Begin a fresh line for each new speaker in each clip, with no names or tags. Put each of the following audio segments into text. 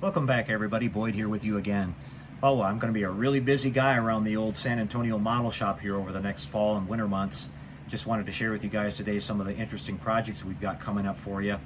Welcome back, everybody. Boyd here with you again. Oh, I'm going to be a really busy guy around the old San Antonio model shop here over the next fall and winter months. Just wanted to share with you guys today some of the interesting projects we've got coming up for you.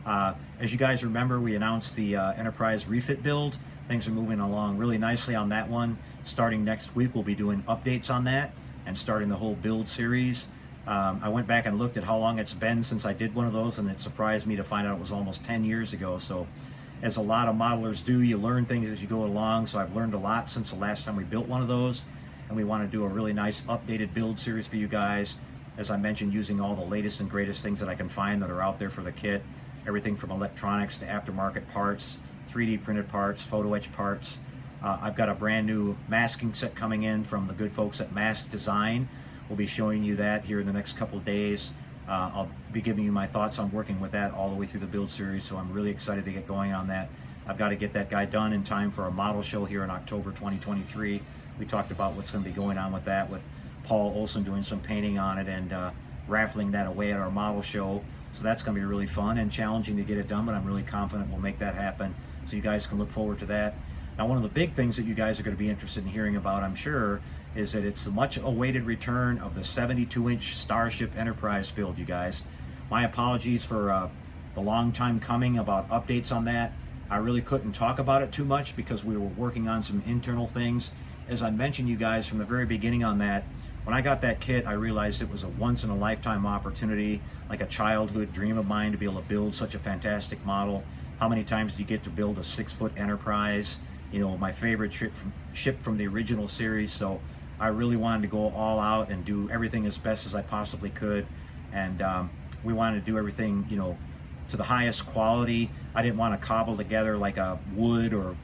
As you guys remember, we announced the Enterprise refit build. Things are moving along really nicely on that one. Starting next week, we'll be doing updates on that and starting the whole build series. I went back and looked at how long it's been since I did one of those, and it surprised me to find out it was almost 10 years ago. So as a lot of modelers do, you learn things as you go along. So I've learned a lot since the last time we built one of those, and we want to do a really nice updated build series for you guys. As I mentioned, using all the latest and greatest things that I can find that are out there for the kit. Everything from electronics to aftermarket parts, 3D printed parts, photo etch parts. I've got a brand new masking set coming in from the good folks at Mask Design. We'll be showing you that here in the next couple of days. I'll be giving you my thoughts on working with that all the way through the build series, so I'm really excited to get going on that. I've got to get that guy done in time for a model show here in October 2023. We talked about what's going to be going on with that, with Paul Olson doing some painting on it and raffling that away at our model show. So that's going to be really fun and challenging to get it done, but I'm really confident we'll make that happen. So you guys can look forward to that. Now, one of the big things that you guys are going to be interested in hearing about, I'm sure, is that it's the much awaited return of the 72-inch Starship Enterprise build, you guys. My apologies for the long time coming about updates on that. I really couldn't talk about it too much because we were working on some internal things. As I mentioned you guys from the very beginning on that, when I got that kit, I realized it was a once-in-a-lifetime opportunity, like a childhood dream of mine to be able to build such a fantastic model. How many times do you get to build a 6-foot Enterprise? You know, my favorite ship from the original series. So I really wanted to go all out and do everything as best as I possibly could. And we wanted to do everything, you know, to the highest quality. I didn't want to cobble together like a wood or,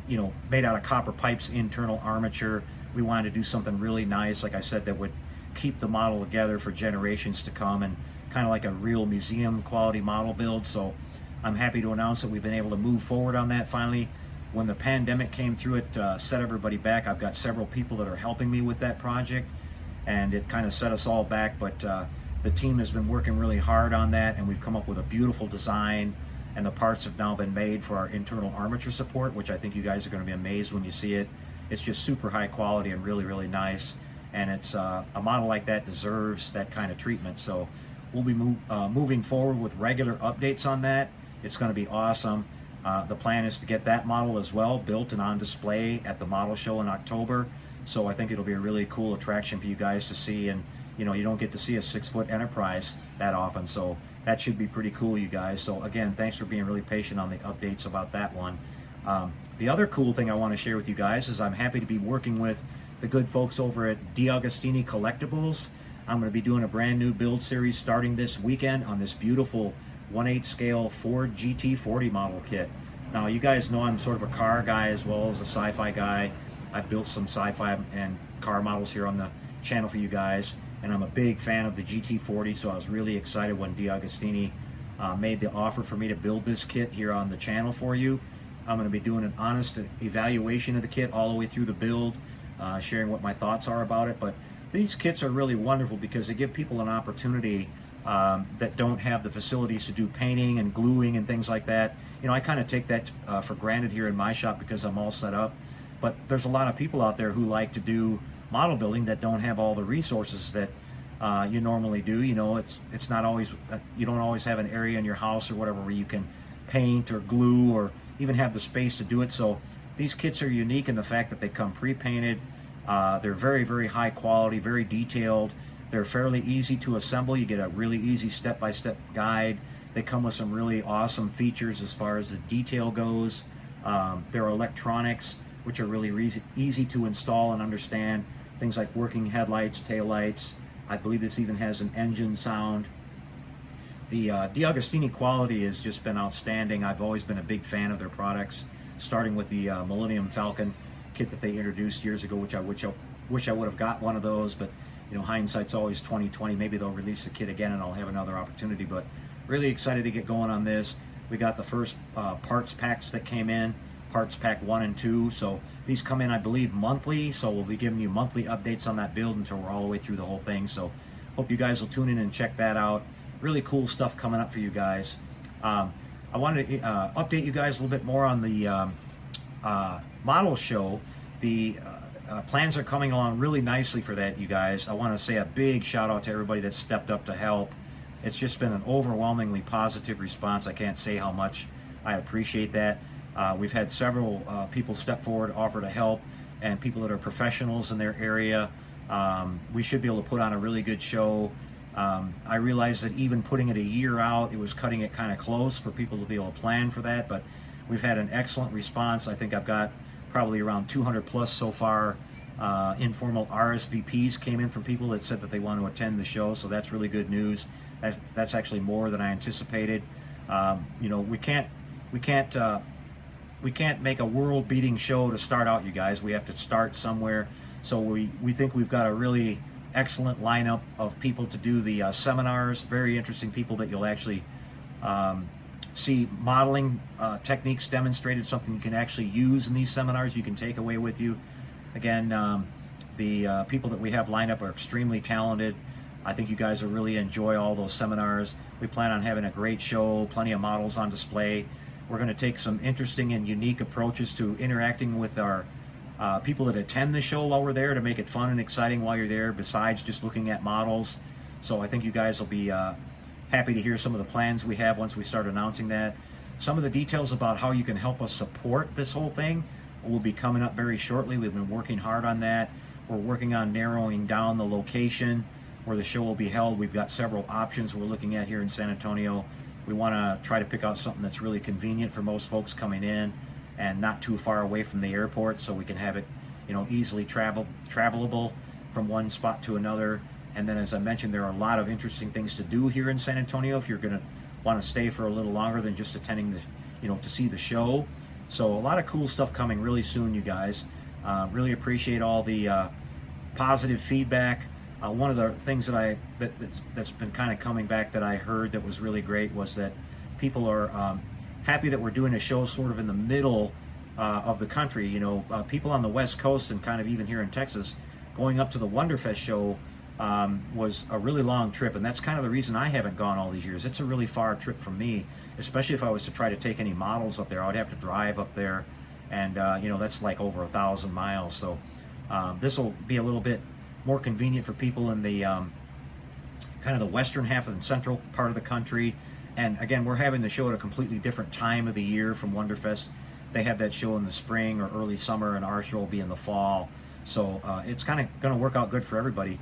you know, made out of copper pipes, internal armature. We wanted to do something really nice, like I said, that would keep the model together for generations to come, and kind of like a real museum quality model build. So I'm happy to announce that we've been able to move forward on that finally. When the pandemic came through, it set everybody back. I've got several people that are helping me with that project, and it kind of set us all back, but the team has been working really hard on that, and we've come up with a beautiful design, and the parts have now been made for our internal armature support, which I think you guys are going to be amazed when you see it. It's just super high quality and really, really nice, and it's a model like that deserves that kind of treatment. So we'll be moving forward with regular updates on that. It's going to be awesome. The plan is to get that model as well built and on display at the model show in October. So I think it'll be a really cool attraction for you guys to see. And you know, you don't get to see a 6-foot Enterprise that often, so that should be pretty cool, you guys. So again, thanks for being really patient on the updates about that one. The other cool thing I want to share with you guys is I'm happy to be working with the good folks over at DeAgostini Collectibles. I'm going to be doing a brand new build series starting this weekend on this beautiful 1/8 scale Ford GT40 model kit. Now, you guys know I'm sort of a car guy as well as a sci-fi guy. I've built some sci-fi and car models here on the channel for you guys, and I'm a big fan of the GT40, so I was really excited when DeAgostini made the offer for me to build this kit here on the channel for you. I'm going to be doing an honest evaluation of the kit all the way through the build, sharing what my thoughts are about it. But these kits are really wonderful because they give people an opportunity that don't have the facilities to do painting and gluing and things like that. You know, I kind of take that for granted here in my shop because I'm all set up. But there's a lot of people out there who like to do model building that don't have all the resources that you normally do. You know, it's not always, you don't always have an area in your house or whatever where you can paint or glue or even have the space to do it. So these kits are unique in the fact that they come pre-painted. They're very, very high quality, very detailed. They're fairly easy to assemble. You get a really easy step-by-step guide. They come with some really awesome features as far as the detail goes. There are electronics, which are really easy to install and understand. Things like working headlights, taillights. I believe this even has an engine sound. The DeAgostini quality has just been outstanding. I've always been a big fan of their products, starting with the Millennium Falcon kit that they introduced years ago, which I wish I would have got one of those, but you know, hindsight's always 20/20. Maybe they'll release the kit again and I'll have another opportunity, but really excited to get going on this. We got the first parts packs that came in, parts pack 1 and 2. So these come in, I believe, monthly. So we'll be giving you monthly updates on that build until we're all the way through the whole thing. So hope you guys will tune in and check that out. Really cool stuff coming up for you guys. I wanted to update you guys a little bit more on the model show. The plans are coming along really nicely for that, you guys. I want to say a big shout out to everybody that stepped up to help. It's just been an overwhelmingly positive response. I can't say how much I appreciate that. We've had several people step forward, offer to help, and people that are professionals in their area. We should be able to put on a really good show. I realized that even putting it a year out, it was cutting it kind of close for people to be able to plan for that, but we've had an excellent response. I think I've got probably around 200 plus so far. Informal RSVPs came in from people that said that they want to attend the show, so that's really good news. That's actually more than I anticipated. You know, we can't make a world-beating show to start out, you guys. We have to start somewhere. So we think we've got a really excellent lineup of people to do the seminars. Very interesting people that you'll actually see modeling techniques demonstrated, something you can actually use in these seminars you can take away with you. Again, the people that we have lined up are extremely talented. I think you guys will really enjoy all those seminars. We plan on having a great show, plenty of models on display. We're going to take some interesting and unique approaches to interacting with our people that attend the show while we're there to make it fun and exciting while you're there, besides just looking at models. So I think you guys will be happy to hear some of the plans we have once we start announcing that. Some of the details about how you can help us support this whole thing will be coming up very shortly. We've been working hard on that. We're working on narrowing down the location where the show will be held. We've got several options we're looking at here in San Antonio. We want to try to pick out something that's really convenient for most folks coming in and not too far away from the airport, so we can have it, you know, easily travelable from one spot to another. And then, as I mentioned, there are a lot of interesting things to do here in San Antonio if you're going to want to stay for a little longer than just attending the, you know, to see the show. So a lot of cool stuff coming really soon, you guys. Really appreciate all the positive feedback. One of the things that that's been kind of coming back that I heard that was really great was that people are happy that we're doing a show sort of in the middle of the country. You know, people on the West Coast and kind of even here in Texas, going up to the Wonderfest show was a really long trip, and that's kind of the reason I haven't gone all these years. It's a really far trip from me, especially if I was to try to take any models up there. I would have to drive up there, and you know, that's like over 1,000 miles. So this will be a little bit more convenient for people in the kind of the western half and central part of the country. And again, we're having the show at a completely different time of the year from Wonderfest. They have that show in the spring or early summer, and our show will be in the fall. So it's kind of going to work out good for everybody.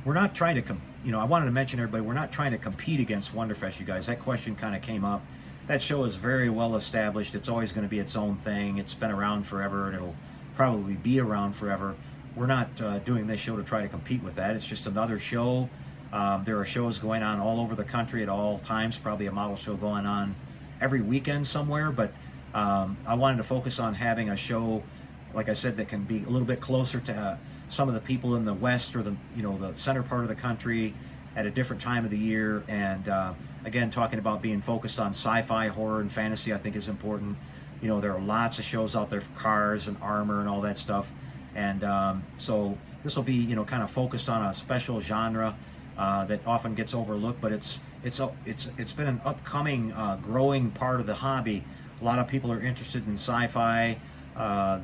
We're not trying to, you know, I wanted to mention everybody, we're not trying to compete against Wonderfest, you guys. That question kind of came up. That show is very well established. It's always going to be its own thing. It's been around forever, and it'll probably be around forever. We're not doing this show to try to compete with that. It's just another show. There are shows going on all over the country at all times, probably a model show going on every weekend somewhere, but I wanted to focus on having a show, like I said, that can be a little bit closer to some of the people in the West or the, you know, the center part of the country at a different time of the year. And again, talking about being focused on sci-fi, horror, and fantasy, I think is important. You know, there are lots of shows out there for cars and armor and all that stuff. And so this will be, you know, kind of focused on a special genre that often gets overlooked, but it's been an upcoming, growing part of the hobby. A lot of people are interested in sci-fi.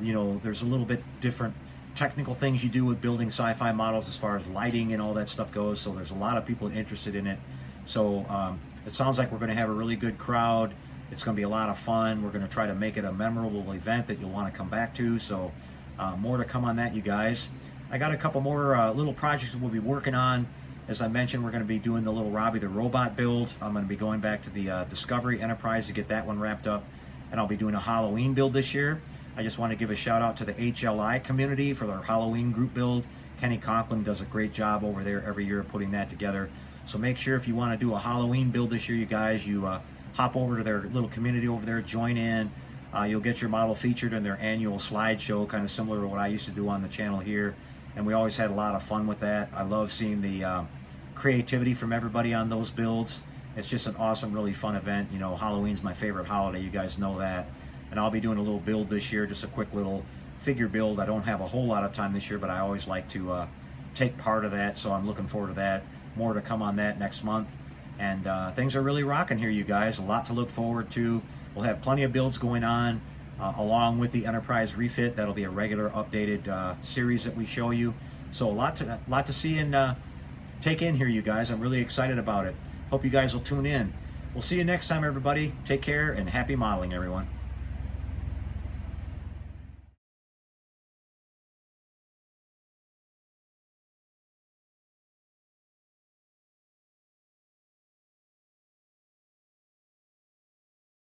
You know, there's a little bit different technical things you do with building sci-fi models as far as lighting and all that stuff goes. So there's a lot of people interested in it. So it sounds like we're going to have a really good crowd. It's going to be a lot of fun. We're going to try to make it a memorable event that you'll want to come back to. So more to come on that, you guys. I got a couple more little projects that we'll be working on. As I mentioned, we're going to be doing the little Robbie the Robot build. I'm going to be going back to the Discovery Enterprise to get that one wrapped up. And I'll be doing a Halloween build this year. I just want to give a shout out to the HLI community for their Halloween group build. Kenny Conklin does a great job over there every year putting that together. So make sure if you want to do a Halloween build this year, you guys, you hop over to their little community over there, join in. You'll get your model featured in their annual slideshow, kind of similar to what I used to do on the channel here. And we always had a lot of fun with that. I love seeing the creativity from everybody on those builds. It's just an awesome, really fun event. You know, Halloween's my favorite holiday. You guys know that. And I'll be doing a little build this year, just a quick little figure build. I don't have a whole lot of time this year, but I always like to take part of that, so I'm looking forward to that. More to come on that next month. And things are really rocking here, you guys. A lot to look forward to. We'll have plenty of builds going on along with the Enterprise refit. That'll be a regular updated series that we show you. So a lot to see and take in here, you guys. I'm really excited about it. Hope you guys will tune in. We'll see you next time, everybody. Take care and happy modeling, everyone.